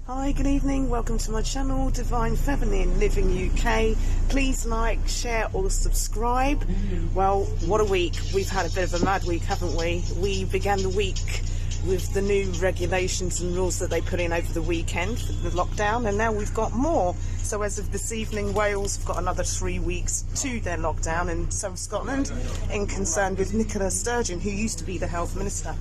Hi, good evening. Welcome to my channel, Divine Feminine Living UK. Please like, share or subscribe. Well, what a week. We've had a bit of a mad week, haven't we? We began the week with the new regulations and rules that they put in over the weekend for the lockdown, and now we've got more. So as of this evening, Wales have got another 3 weeks to their lockdown, and so have Scotland, in concern with Nicola Sturgeon, who used to be the Health Minister.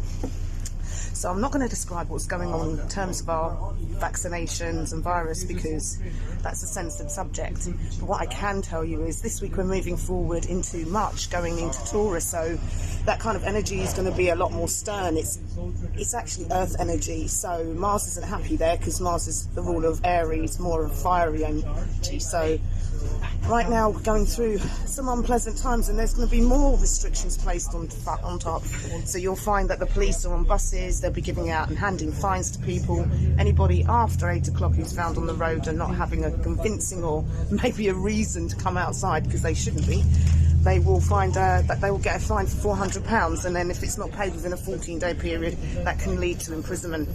So I'm not going to describe what's going on in terms of our vaccinations and virus, because that's a sensitive subject. But what I can tell you is this week we're moving forward into March, going into Taurus. So that kind of energy is going to be a lot more stern. It's actually earth energy. So Mars isn't happy there because Mars is the ruler of Aries, more of fiery energy. So right now we're going through some unpleasant times, and there's going to be more restrictions placed on top. So you'll find that the police are on buses, they'll be giving out and handing fines to people. Anybody after 8 o'clock who's found on the road and not having a convincing or maybe a reason to come outside, because they shouldn't be, they will find that they will get a fine for £400, and then if it's not paid within a 14-day period, that can lead to imprisonment.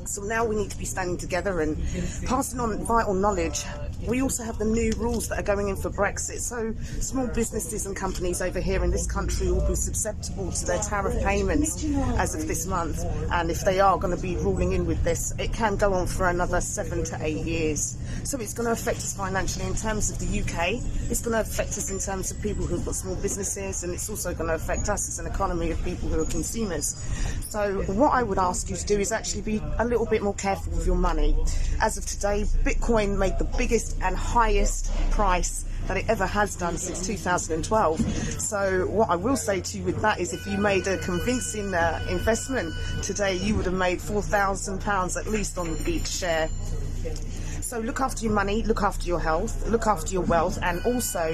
So now we need to be standing together and passing on vital knowledge. We also have the new rules that are going in for Brexit, so small businesses and companies over here in this country will be susceptible to their tariff payments as of this month, and if they are going to be ruling in with this, it can go on for another 7 to 8 years. So it's going to affect us financially in terms of the UK, it's going to affect us in terms of people who've got small businesses, and it's also going to affect us as an economy of people who are consumers. So what I would ask you to do is actually be a little bit more careful with your money. As of today, Bitcoin made the biggest and highest price that it ever has done since 2012. So what I will say to you with that is, if you made a convincing investment today, you would have made £4,000 at least on each share. So look after your money, look after your health, look after your wealth, and also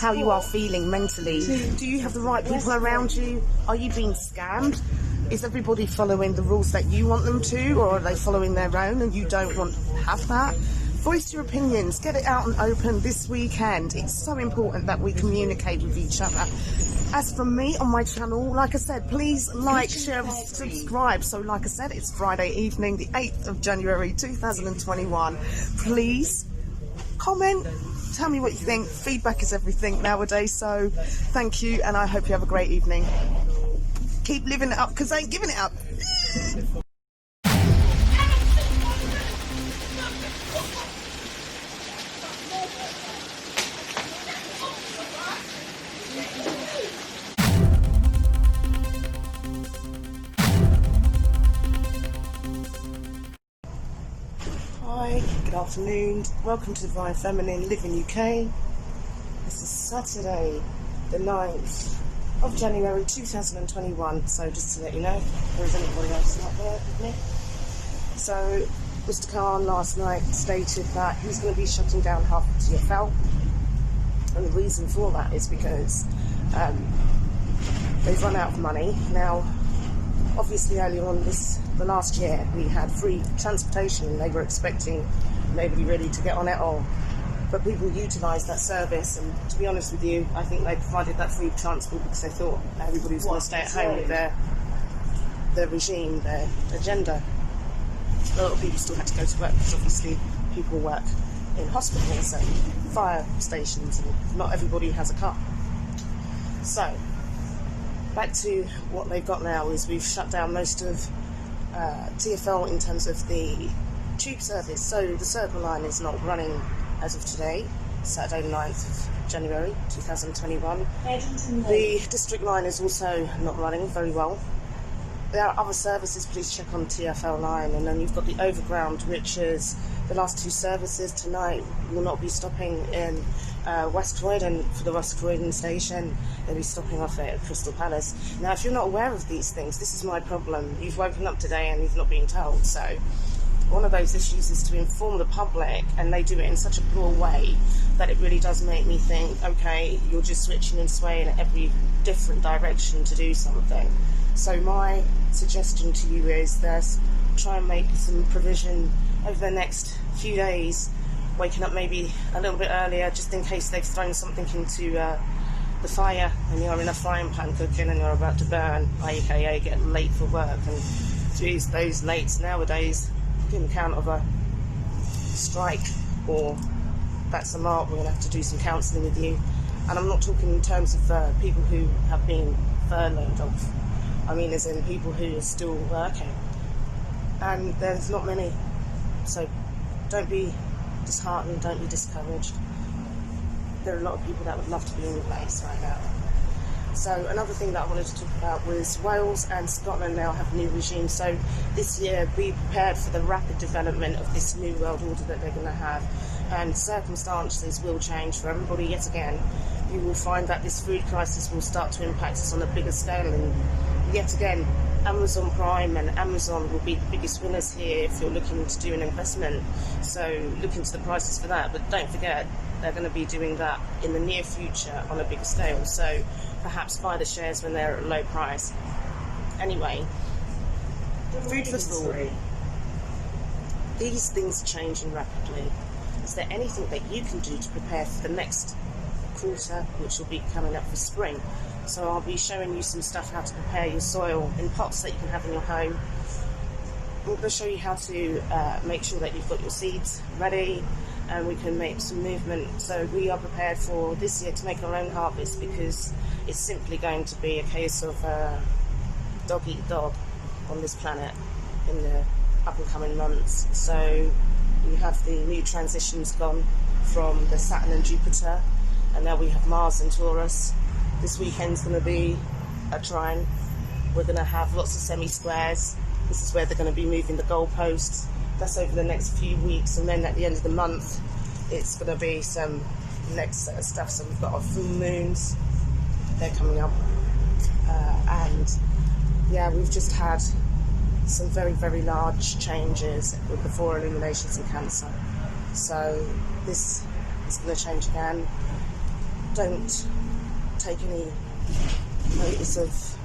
how you are feeling mentally. Do you have the right people around you? Are you being scammed? Is everybody following the rules that you want them to, or are they following their own and you don't want to have that? Voice your opinions, get it out and open this weekend. It's so important that we communicate with each other. As from me on my channel, like I said, please like, share, and subscribe. So like I said, it's Friday evening, the 8th of January 2021. Please comment, tell me what you think. Feedback is everything nowadays, so thank you, and I hope you have a great evening. Keep living it up, because I ain't giving it up. Hi, good afternoon. Welcome to Divine Feminine Living UK. This is Saturday, the 9th of January 2021. So just to let you know, if there is anybody else out there with me. So Mr. Khan last night stated that he's going to be shutting down half of TfL. And the reason for that is because they've run out of money. Now, obviously earlier on the last year, we had free transportation, and they were expecting nobody really to get on it all. But people utilised that service, and to be honest with you, I think they provided that free transport because they thought everybody was going to stay at home with their regime, their agenda. A lot of people still had to go to work because obviously people work in hospitals and fire stations, and not everybody has a car. So back to what they've got now is we've shut down most of TfL in terms of the tube service. So the Circle line is not running as of today, Saturday the 9th of January 2021. The district line is also not running very well. There are other services, please check on TfL line, and then you've got the overground, which is the last 2 services tonight will not be stopping in West Croydon for the West Croydon station. They'll be stopping off at Crystal Palace. Now, if you're not aware of these things, this is my problem. You've woken up today and you've not been told. So one of those issues is to inform the public, and they do it in such a poor way that it really does make me think, okay, you're just switching and swaying in every different direction to do something. So my suggestion to you is try and make some provision over the next few days, waking up maybe a little bit earlier, just in case they've thrown something into the fire and you're in a frying pan cooking and you're about to burn, aka get late for work. And geez, those lates nowadays, talking count of a strike, or that's a mark, we're going to have to do some counselling with you. And I'm not talking in terms of people who have been furloughed off. I mean as in people who are still working. And there's not many. So don't be disheartened, don't be discouraged. There are a lot of people that would love to be in your place right now. So another thing that I wanted to talk about was Wales and Scotland now have new regimes. So this year, be prepared for the rapid development of this new world order that they're going to have. And circumstances will change for everybody yet again. You will find that this food crisis will start to impact us on a bigger scale. And yet again, Amazon Prime and Amazon will be the biggest winners here if you're looking to do an investment. So look into the prices for that. But don't forget, they're going to be doing that in the near future on a bigger scale. So perhaps buy the shares when they're at a low price. Anyway, food for thought. These things are changing rapidly. Is there anything that you can do to prepare for the next quarter, which will be coming up for spring? So I'll be showing you some stuff how to prepare your soil in pots that you can have in your home. I'm going to show you how to make sure that you've got your seeds ready, and we can make some movement. So we are prepared for this year to make our own harvest, because it's simply going to be a case of dog eat dog on this planet in the up and coming months. So we have the new transitions gone from the Saturn and Jupiter, and now we have Mars and Taurus. This weekend's going to be a trine. We're going to have lots of semi-squares. This is where they're going to be moving the goalposts. That's over the next few weeks, and then at the end of the month it's going to be some next set of stuff. So we've got our full moons, they're coming up, and yeah, we've just had some very, very large changes with the 4 illuminations in Cancer. So this is going to change again. Don't take any notice of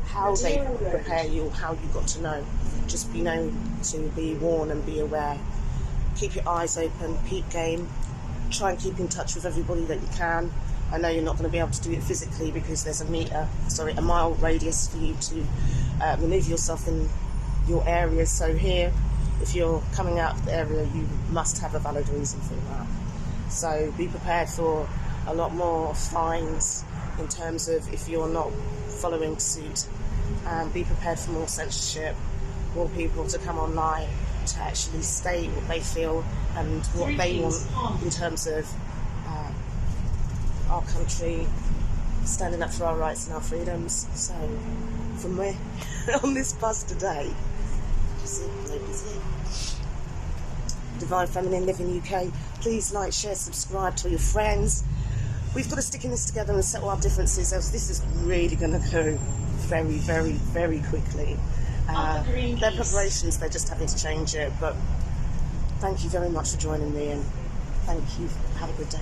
how they prepare you, or how you got to know. Just be known to be warned and be aware. Keep your eyes open, peep game. Try and keep in touch with everybody that you can. I know you're not going to be able to do it physically because there's a mile radius for you to maneuver yourself in your area. So here, if you're coming out of the area, you must have a valid reason for that. So be prepared for a lot more fines in terms of if you're not following suit, and be prepared for more censorship, more people to come online to actually state what they feel and what they want in terms of our country standing up for our rights and our freedoms. So from me on this bus today, Divine Feminine Living UK, please like, share, subscribe, tell your friends. We've got to stick in this together and settle our differences, else this is really going to go very, very, very quickly. Their preparations, they're just having to change it. But thank you very much for joining me, and thank you. Have a good day.